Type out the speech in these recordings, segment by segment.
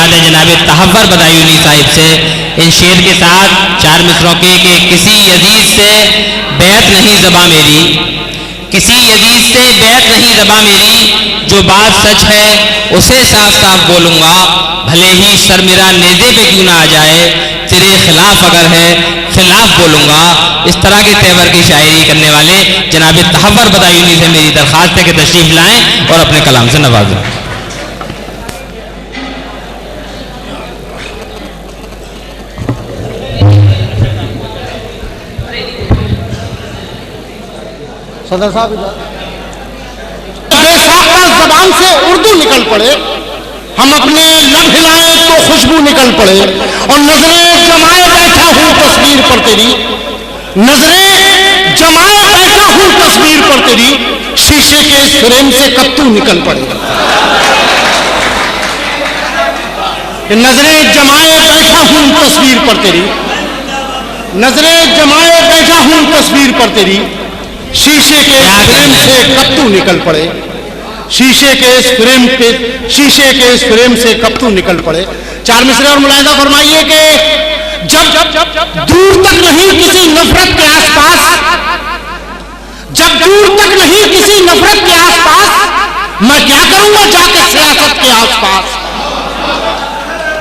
इरशाद है जनाब तहव्वर बदायूनी साहिब से इन शेर के साथ 4 मिसरों के कि किसी यजीद से बैत नहीं ज़बां मेरी, किसी यजीद से बैत नहीं ज़बां मेरी, जो बात सच है उसे साफ साफ बोलूँगा, भले ही सर मेरा नेज़े पे क्यों ना आ जाए, तेरे खिलाफ अगर है खिलाफ बोलूँगा। इस तरह के तेवर की शायरी करने वाले जनाब तहव्वर बदायूनी से मेरी दरख्वास्त है कि तशरीफ लाएँ और अपने कलाम से नवाजें। सदर साहब बेसाख्ता ज़बान से उर्दू निकल पड़े, हम अपने लब हिलाए तो खुशबू निकल पड़े, और नजरें जमाए बैठा हूँ तस्वीर पर तेरी, नजरें जमाए बैठा हूँ तस्वीर पर तेरी, शीशे के इस फ्रेम से कब तू निकल पड़े। नजरें जमाए बैठा हूँ तस्वीर पर तेरी, नजरें जमाए बैठा हूँ तस्वीर पर तेरी, शीशे के इस फ्रेम से कब तू निकल पड़े, शीशे के इस फ्रेम से कब तू निकल पड़े। 4 मिसरे और मुलाहिजा फरमाइए कि जब दूर तक नहीं किसी नफरत के आसपास, जब दूर तक नहीं किसी नफरत के आसपास, मैं क्या करूंगा जाके सियासत के आसपास।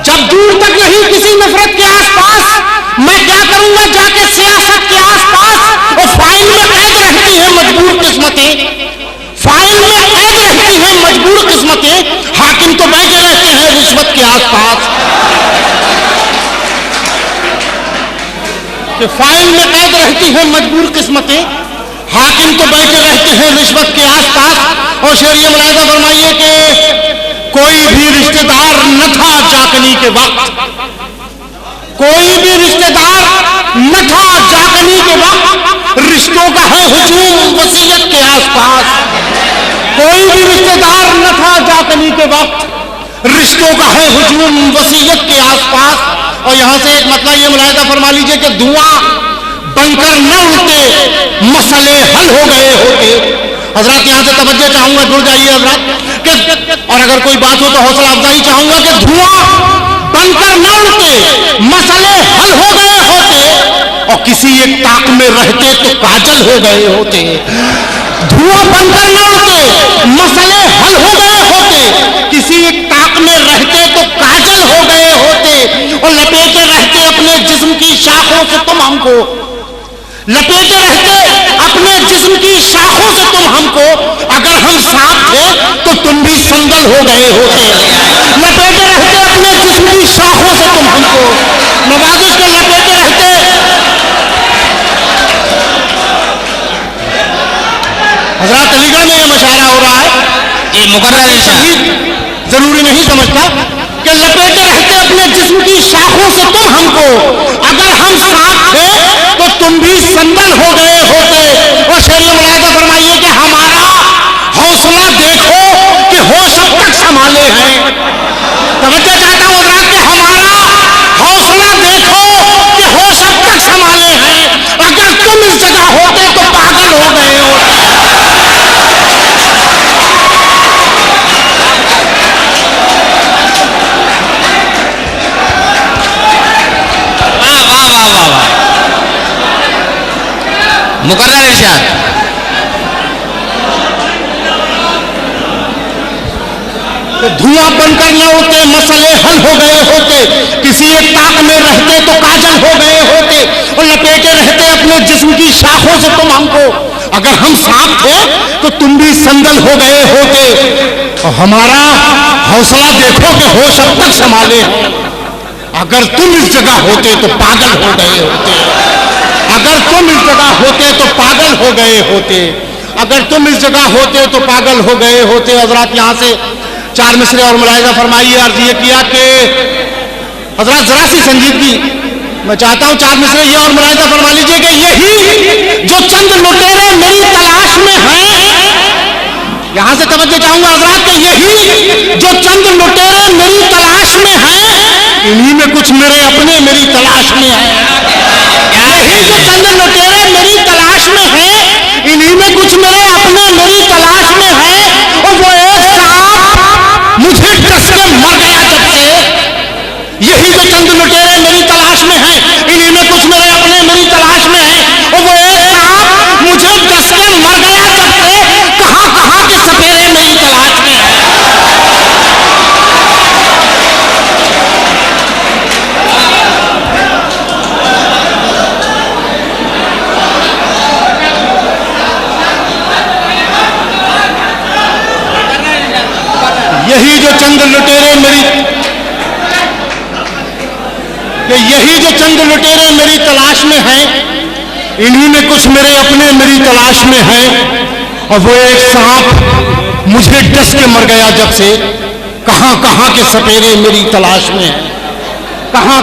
जब दूर तक नहीं किसी नफरत के आसपास, मैं क्या करूंगा जाके सियासत के आसपास। और फाइल में कैद रहती है मजबूर किस्मतें, फाइल में कैद रहती है मजबूर किस्मतें, हाकिम तो बैठे रहते हैं रिश्वत के आसपास। कि फाइल में कैद रहती है मजबूर किस्मतें, हाकिम तो बैठे रहते हैं रिश्वत के आसपास। और शेरिया मुलाहिजा फरमाइए कि कोई भी रिश्तेदार न था जाकनी के वक्त, कोई भी रिश्तेदार न था जाकनी के वक्त, रिश्तों का है हुजूम वसीयत के आसपास। कोई भी रिश्तेदार न था जाकनी के वक्त, रिश्तों का है हुजूम वसीयत के आसपास। और यहां से एक मतलब ये मुलाहिजा फरमा लीजिए कि धुआं बनकर न उड़ते मसले हल हो गए होते। हजरत यहां से तवज्जो चाहूंगा, जुड़ जाइए हजरत, और अगर कोई बात हो तो हौसला अफजाई चाहूंगा कि धुआं बनकर न उड़ते मसले हल हो गए होते, और किसी एक ताक में रहते तो काजल हो गए होते। धुआं बनकर न उड़ते मसले हल हो गए होते, किसी एक ताक में रहते तो काजल हो गए होते। और लपेटे रहते अपने जिस्म की शाखों से तुम हमको, लपेटे रहते अपने जिस्म की शाखों से तुम हमको, अगर हम सांप थे तो तुम भी संदल हो गए होते। लपेटे रहते अपने जिस्म की शाखों से तुम हमको, नवाजिश के लपेटे रहते। हजरत अलीगढ़ में यह मशारा हो रहा है, ये मुकर्रर शहीद जरूरी नहीं समझता कि लपेटे रहते अपने जिस्म की शाखों से तुम हमको, अगर हम सांप थे तो तुम भी संदल हो गए होते। और शेरिया मुलाहिजा फरमाइए कि हमारा हौसला देखो कि होश अब तक संभाले हैं। तवज्जो चाहता हूं हजरत कि हमारा हौसला देखो कि होश अब तक संभाले हैं, अगर तुम इस जगह होते तो पागल हो गए होते। मुकर्रर इरशाद। तो धुआं बनकर न उड़ते मसले हल हो गए होते, किसी एक ताक में रहते तो काजल हो गए होते। और लपेटे रहते अपने जिस्म की शाखों से तुम हमको, अगर हम सांप थे तो तुम भी संदल हो गए होते। और हमारा हौसला देखो कि होश अब तक संभाले, अगर तुम इस जगह होते तो पागल हो गए होते। अगर तुम इस जगह होते तो पागल हो गए होते, अगर तुम इस जगह होते तो पागल हो गए होते। हजरत यहाँ से 4 मिसरे और मुलाहिजा फरमाइए। अर्ज ये किया कि हजरत जरा सी संजीदगी मैं चाहता हूँ, 4 मिसरे ये और मुलाहिजा फरमा लीजिए कि यही जो चंद लुटेरे मेरी तलाश में हैं, यहां से तवज्जो चाहूंगा हजरत कि यही जो चंद लुटेरे मेरी तलाश में हैं, इन्हीं में कुछ मेरे अपने मेरी तलाश में हैं। यही जो चंद लुटेरे मेरी तलाश में हैं, इन्हीं में कुछ मेरे अपने मेरी तलाश में हैं। और वो एक सांप मुझे डस के मर गया जब से, चंद लुटेरे मेरी कि यही जो चंद लुटेरे मेरी तलाश में हैं, इन्हीं में कुछ मेरे अपने मेरी तलाश में हैं। और वो एक सांप मुझे डस के मर गया जब से, कहां कहां के सपेरे मेरी तलाश में हैं, कहां